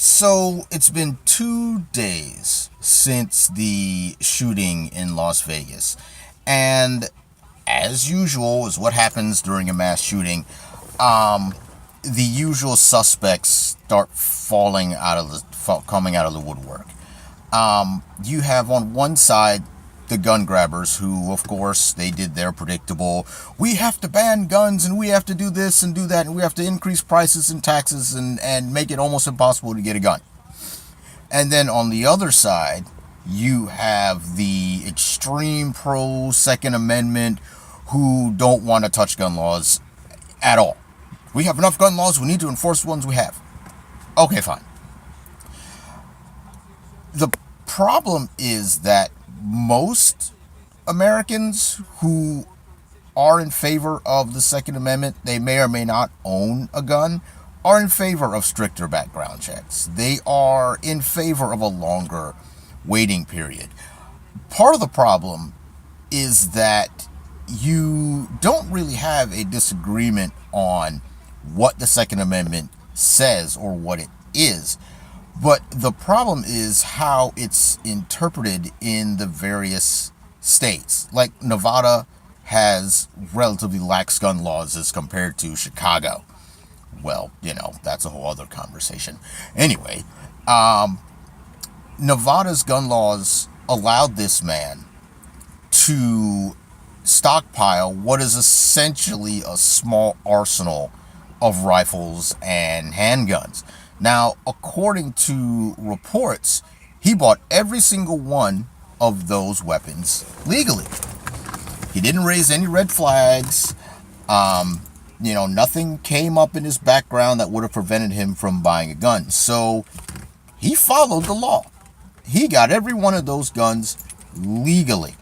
So it's been 2 days since the shooting in Las Vegas. And as usual, is what happens during a mass shooting. Um, the usual suspects start coming out of the woodwork. You have on one side the gun grabbers who, of course, they did their predictable, we have to ban guns and we have to do this and do that and we have to increase prices and taxes and make it almost impossible to get a gun. And then on the other side, you have the extreme pro Second Amendment who don't want to touch gun laws at all. We have enough gun laws, we need to enforce the ones we have. Okay, fine. The problem is that most Americans who are in favor of the Second Amendment, they may or may not own a gun, are in favor of stricter background checks. They are in favor of a longer waiting period. Part of the problem is that you don't really have a disagreement on what the Second Amendment says or what it is. But the problem is how it's interpreted in the various states. Like Nevada has relatively lax gun laws as compared to Chicago. Well, that's a whole other conversation. Anyway, Nevada's gun laws allowed this man to stockpile what is essentially a small arsenal of rifles and handguns. Now, according to reports, he bought every single one of those weapons legally. He didn't raise any red flags. Nothing came up in his background that would have prevented him from buying a gun. So he followed the law. He got every one of those guns legally.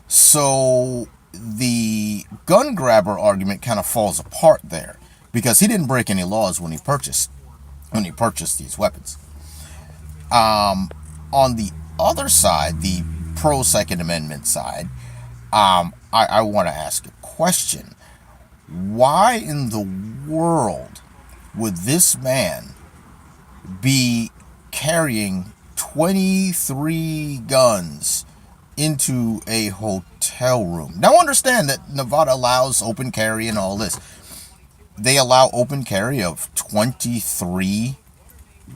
So the gun grabber argument kind of falls apart there because he didn't break any laws when he purchased these weapons. On the other side, the pro Second Amendment side, I want to ask a question. Why in the world would this man be carrying 23 guns into a hotel room? Now understand that Nevada allows open carry and all this. They allow open carry of 23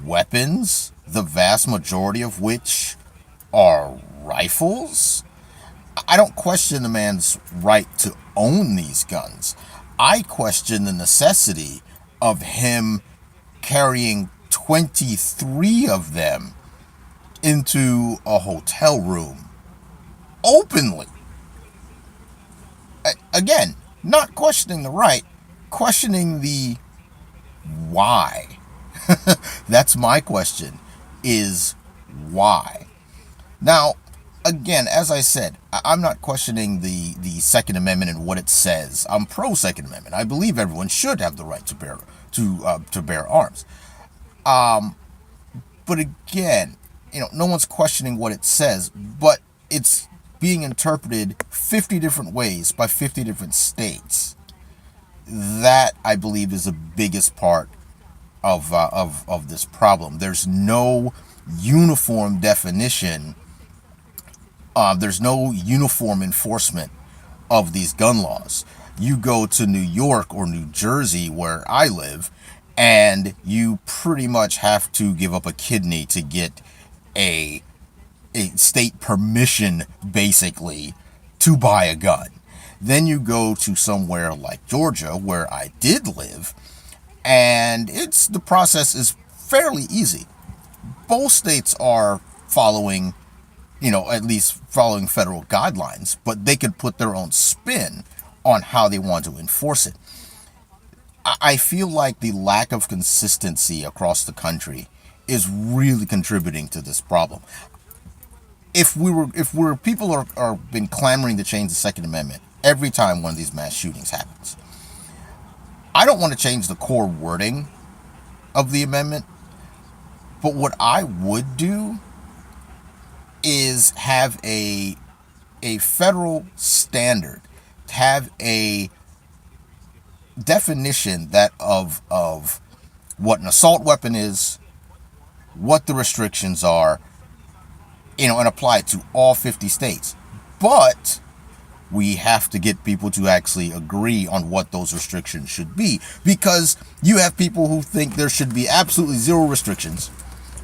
weapons, the vast majority of which are rifles. I don't question the man's right to own these guns. I question the necessity of him carrying 23 of them into a hotel room openly. Again, not questioning the right, questioning the why. That's my question, is why. Now, again, as I said, I'm not questioning the Second Amendment and what it says. I'm pro Second Amendment. I believe everyone should have the right to bear arms. But again, no one's questioning what it says, but it's being interpreted 50 different ways by 50 different states. That, I believe, is the biggest part of this problem. There's no uniform definition. There's no uniform enforcement of these gun laws. You go to New York or New Jersey, where I live, and you pretty much have to give up a kidney to get a state permission, basically, to buy a gun. Then you go to somewhere like Georgia, where I did live, and the process is fairly easy. Both states are following, at least following federal guidelines, but they could put their own spin on how they want to enforce it. I feel like the lack of consistency across the country is really contributing to this problem. If people are been clamoring to change the Second Amendment every time one of these mass shootings happens, I don't want to change the core wording of the amendment, but what I would do is have a federal standard, have a definition that of what an assault weapon is, what the restrictions are, and apply it to all 50 states. But we have to get people to actually agree on what those restrictions should be, because you have people who think there should be absolutely zero restrictions.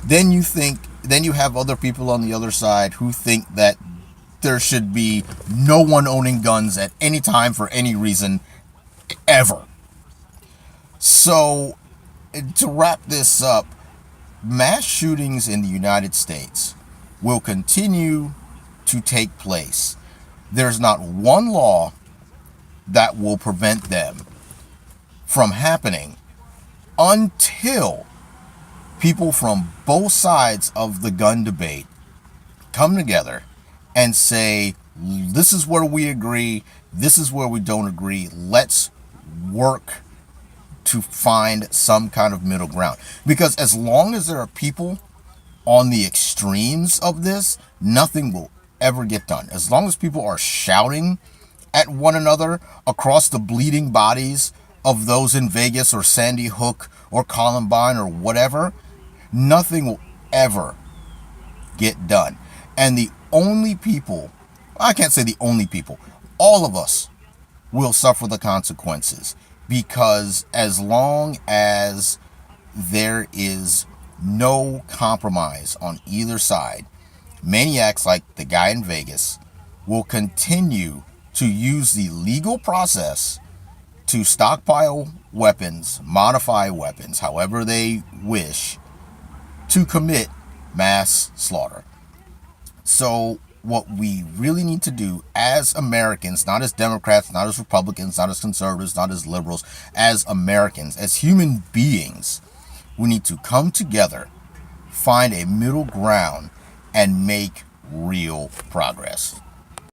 Then you have other people on the other side who think that there should be no one owning guns at any time for any reason ever. So, to wrap this up, mass shootings in the United States will continue to take place. There's not one law that will prevent them from happening until people from both sides of the gun debate come together and say, this is where we agree, this is where we don't agree. Let's work to find some kind of middle ground. Because as long as there are people on the extremes of this, nothing will ever get done. As long as people are shouting at one another across the bleeding bodies of those in Vegas or Sandy Hook or Columbine or whatever, nothing will ever get done. And the only people, I can't say the only people, all of us will suffer the consequences. Because as long as there is no compromise on either side, maniacs like the guy in Vegas will continue to use the legal process to stockpile weapons, modify weapons, however they wish, to commit mass slaughter. So what we really need to do as Americans, not as Democrats, not as Republicans, not as conservatives, not as liberals, as Americans, as human beings, we need to come together, find a middle ground, and make real progress.